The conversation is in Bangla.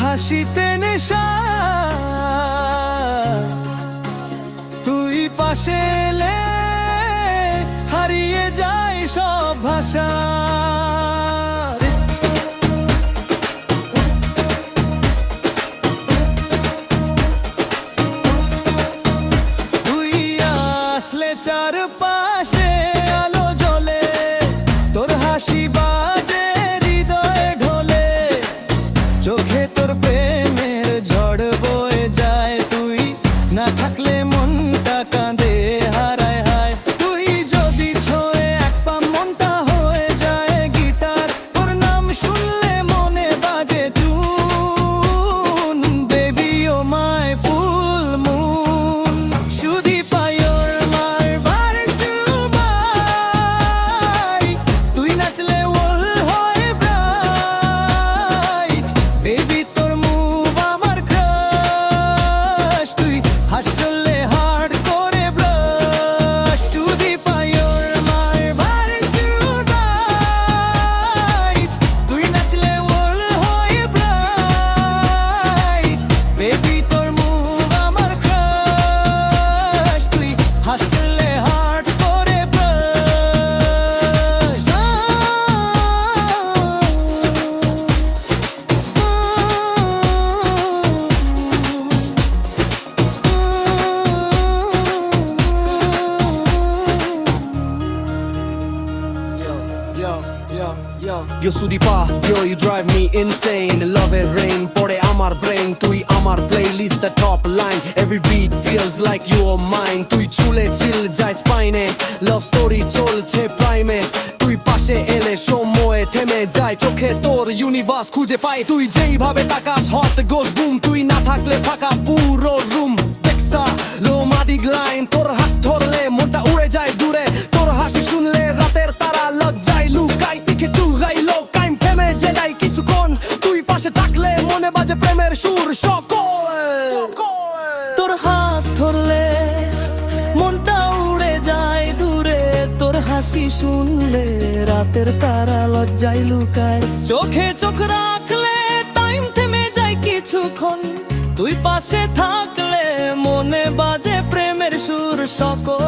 হাসিতে নেশা, তুই পাশে এলে হারিয়ে যায় সব ভাষা। তুই আসলে চারপাশে আলো জ্বলে, তোর হাসি বাজে হৃদয়ে ঢোলে, চোখে তোর প্রেমের ঝড় বয়ে যায়, তুই না থাকলে মনটা কাঁদে হারায় হায়। তুই যদি ছোঁয়ে এক পাম মনটা হয়ে যায় গিটার, তোর নাম শুনলে মনে বাজে টুন। বেবি ও মাই ফুল মুন, শুধু পায়োর মার বার চুমাই, তুই নাচলে ওল হয় ব্রাইট। বেবি তোর মুভ আমার ক্রাশ, তুই হাসলে হার্ড করে ব্লাশ। শুধু পায়োর মার বার চুমাই, তুই নাচলে ওল হয় ব্রাইট। বেবি তোর মুভ আমার ক্রাশ, তুই হাসলে হার্ড করে blush. Yo Sudipa, yo you drive me insane. Love it rain, pore amar brain. Tui amar playlist the top line. Every beat feels like you are mine. Tui chule chill jai spine. Love story cholche prime. Tui pashe ele shomoe theme jai. Chokhe tor universe khuje pai. Tui jei bhabe takas hot goes boom. Tui na thakle phaka puro room. Teksa romantic line. Tor hat thorle monta ure jai dure. Tor hashi shunle rater tara লজ্জায় লুকাই দেখে চুগাই লোকাইম থেমে যেটাই কিছুক্ষণ, তুই পাশে থাকলে মনে বাজে প্রেমের সুর সকল। তোর হাত ধরলে মনটা উড়ে যায় দূরে, তোর হাসি শুনলে রাতের তারা লজ্জায় লুকায়। চোখে চোখ রাখলে টাইম থেমে যায় কিছুক্ষণ, তুই পাশে থাকলে মনে বাজে প্রেমের সুর সকল।